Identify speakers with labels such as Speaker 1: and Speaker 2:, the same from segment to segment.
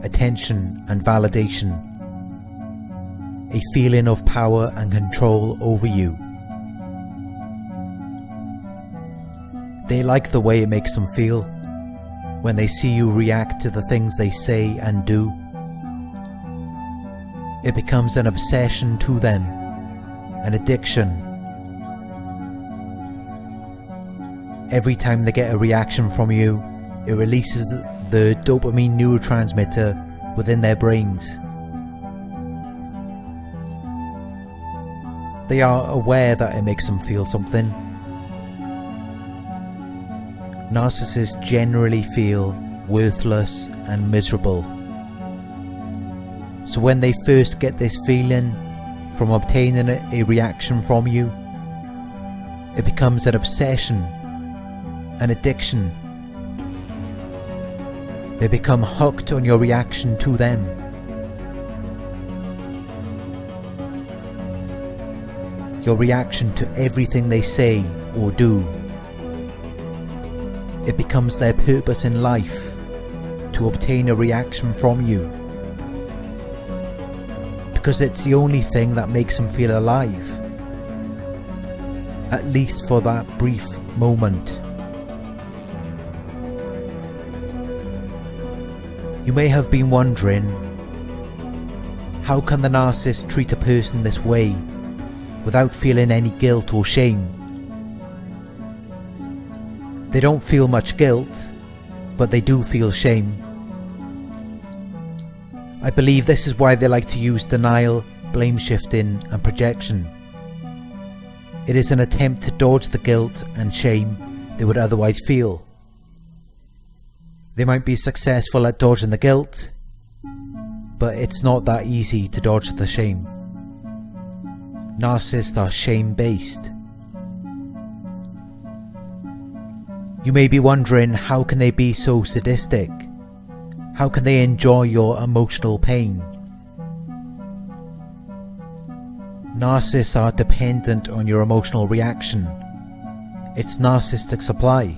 Speaker 1: attention and validation, a feeling of power and control over you. They like the way it makes them feel when they see you react to the things they say and do. It becomes an obsession to them, an addiction. Every time they get a reaction from you, it releases the dopamine neurotransmitter within their brains. They are aware that it makes them feel something. Narcissists generally feel worthless and miserable. So when they first get this feeling from obtaining a reaction from you, it becomes an obsession, an addiction. They become hooked on your reaction to them. Your reaction to everything they say or do. It becomes their purpose in life to obtain a reaction from you, because it's the only thing that makes them feel alive, at least for that brief moment. You may have been wondering, how can the narcissist treat a person this way without feeling any guilt or shame? They don't feel much guilt, but they do feel shame. I believe this is why they like to use denial, blame shifting and projection. It is an attempt to dodge the guilt and shame they would otherwise feel. They might be successful at dodging the guilt, but it's not that easy to dodge the shame. Narcissists are shame-based. You may be wondering, how can they be so sadistic? How can they enjoy your emotional pain? Narcissists are dependent on your emotional reaction. It's narcissistic supply.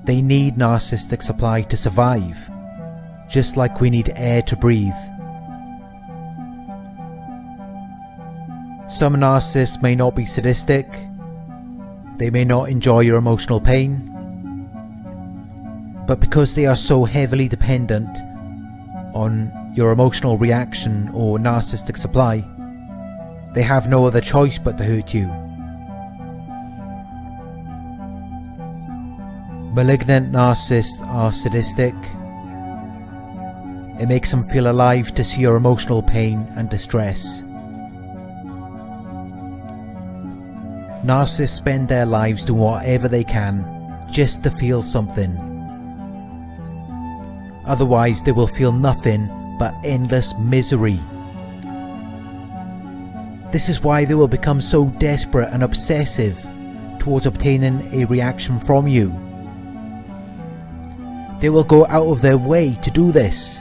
Speaker 1: They need narcissistic supply to survive, just like we need air to breathe. Some narcissists may not be sadistic. They may not enjoy your emotional pain, but because they are so heavily dependent on your emotional reaction or narcissistic supply, they have no other choice but to hurt you. Malignant narcissists are sadistic. It makes them feel alive to see your emotional pain and distress. Narcissists spend their lives doing whatever they can just to feel something. Otherwise they will feel nothing but endless misery. This is why they will become so desperate and obsessive towards obtaining a reaction from you. They will go out of their way to do this.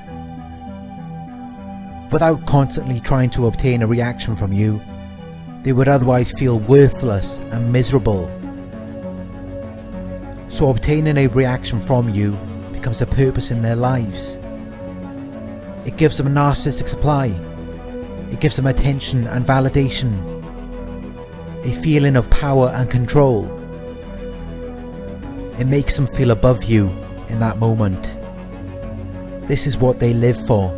Speaker 1: Without constantly trying to obtain a reaction from you, they would otherwise feel worthless and miserable. So obtaining a reaction from you becomes a purpose in their lives. It gives them a narcissistic supply. It gives them attention and validation, a feeling of power and control. It makes them feel above you in that moment. This is what they live for.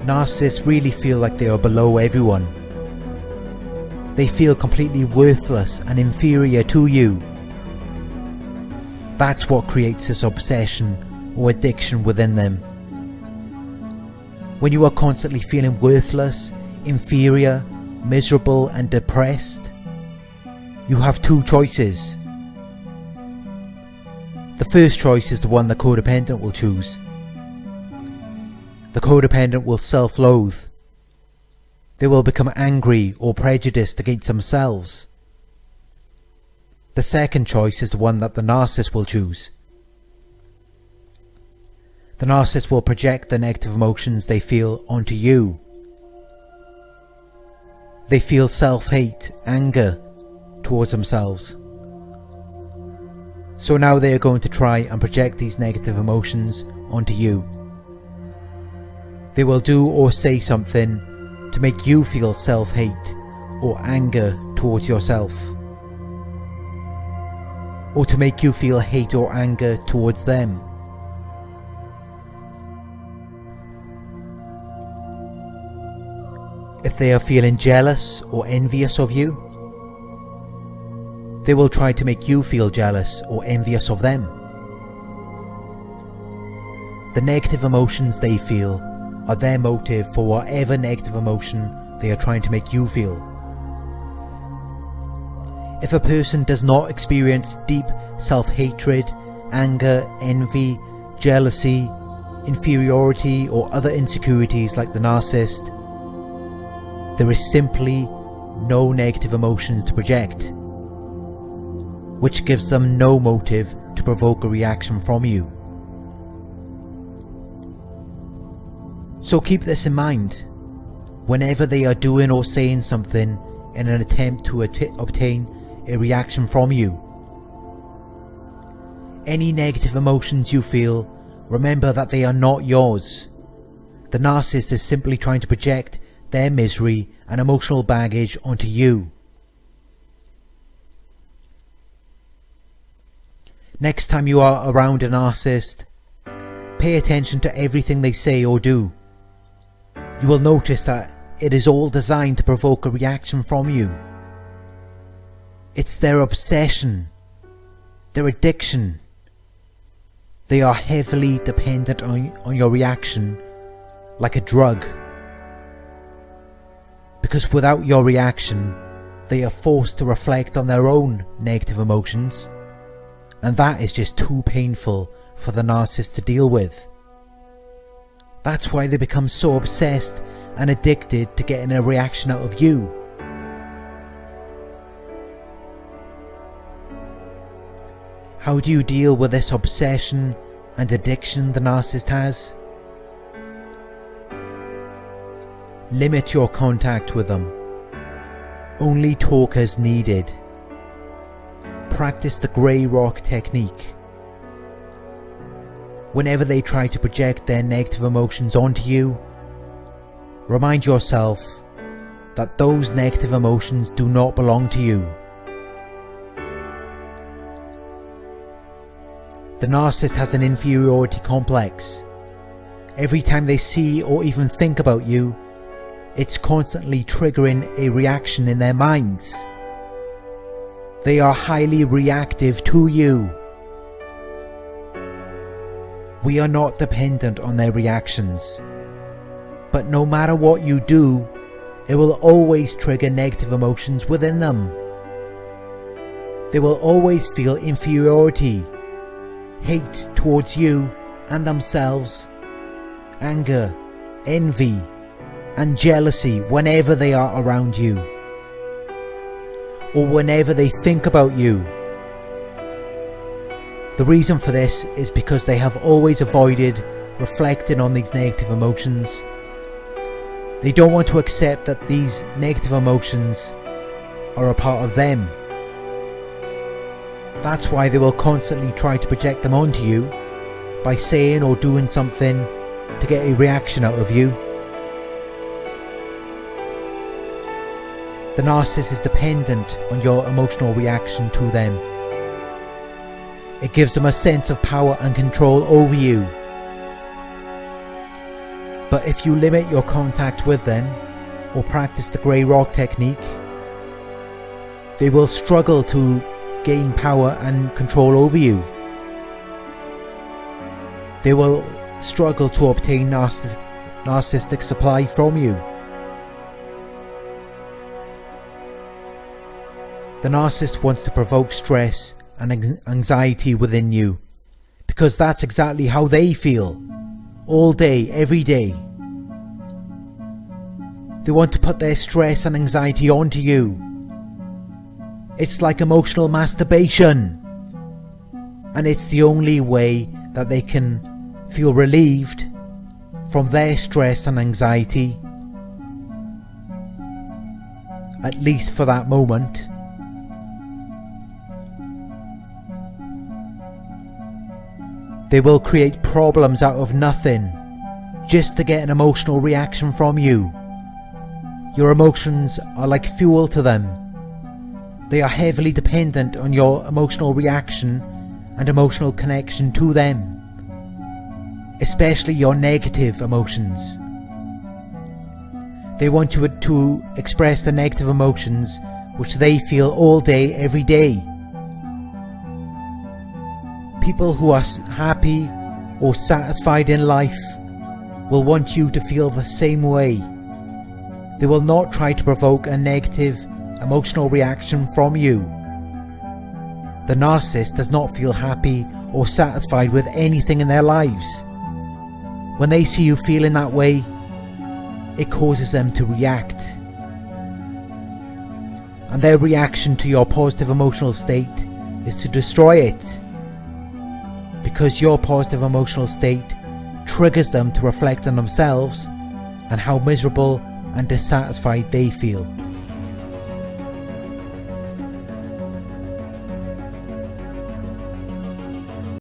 Speaker 1: Narcissists really feel like they are below everyone. They feel completely worthless and inferior to you. That's what creates this obsession or addiction within them. When you are constantly feeling worthless, inferior, miserable and depressed, you have two choices. The first choice is the one the codependent will choose. The codependent will self-loathe. They will become angry or prejudiced against themselves. The second choice is the one that the narcissist will choose. The narcissist will project the negative emotions they feel onto you. They feel self-hate, anger towards themselves. So now they are going to try and project these negative emotions onto you. They will do or say something to make you feel self-hate or anger towards yourself, or to make you feel hate or anger towards them. If they are feeling jealous or envious of you, they will try to make you feel jealous or envious of them. The negative emotions they feel are their motive for whatever negative emotion they are trying to make you feel. If a person does not experience deep self-hatred, anger, envy, jealousy, inferiority or other insecurities like the narcissist, there is simply no negative emotions to project, which gives them no motive to provoke a reaction from you. So keep this in mind whenever they are doing or saying something in an attempt to obtain a reaction from you. Any negative emotions you feel, remember that they are not yours. The narcissist is simply trying to project their misery and emotional baggage onto you. Next time you are around a narcissist, pay attention to everything they say or do. You will notice that it is all designed to provoke a reaction from you. It's their obsession, their addiction. They are heavily dependent on your reaction, like a drug. Because without your reaction, they are forced to reflect on their own negative emotions, and that is just too painful for the narcissist to deal with. That's why they become so obsessed and addicted to getting a reaction out of you. How do you deal with this obsession and addiction the narcissist has? Limit your contact with them. Only talk as needed. Practice the grey rock technique. Whenever they try to project their negative emotions onto you, remind yourself that those negative emotions do not belong to you. The narcissist has an inferiority complex. Every time they see or even think about you, it's constantly triggering a reaction in their minds. They are highly reactive to you. We are not dependent on their reactions, but no matter what you do, it will always trigger negative emotions within them. They will always feel inferiority, hate towards you and themselves, anger, envy, and jealousy whenever they are around you, or whenever they think about you. The reason for this is because they have always avoided reflecting on these negative emotions. They don't want to accept that these negative emotions are a part of them. That's why they will constantly try to project them onto you by saying or doing something to get a reaction out of you. The narcissist is dependent on your emotional reaction to them. It gives them a sense of power and control over you. But if you limit your contact with them or practice the grey rock technique, they will struggle to gain power and control over you. They will struggle to obtain narcissistic supply from you. The narcissist wants to provoke stress and anxiety within you, because that's exactly how they feel, all day, every day. They want to put their stress and anxiety onto you. It's like emotional masturbation, and it's the only way that they can feel relieved from their stress and anxiety, at least for that moment. They will create problems out of nothing, just to get an emotional reaction from you. Your emotions are like fuel to them. They are heavily dependent on your emotional reaction and emotional connection to them, especially your negative emotions. They want you to express the negative emotions which they feel all day, every day. People who are happy or satisfied in life will want you to feel the same way. They will not try to provoke a negative emotional reaction from you. The narcissist does not feel happy or satisfied with anything in their lives. When they see you feeling that way, it causes them to react. And their reaction to your positive emotional state is to destroy it, because your positive emotional state triggers them to reflect on themselves and how miserable and dissatisfied they feel.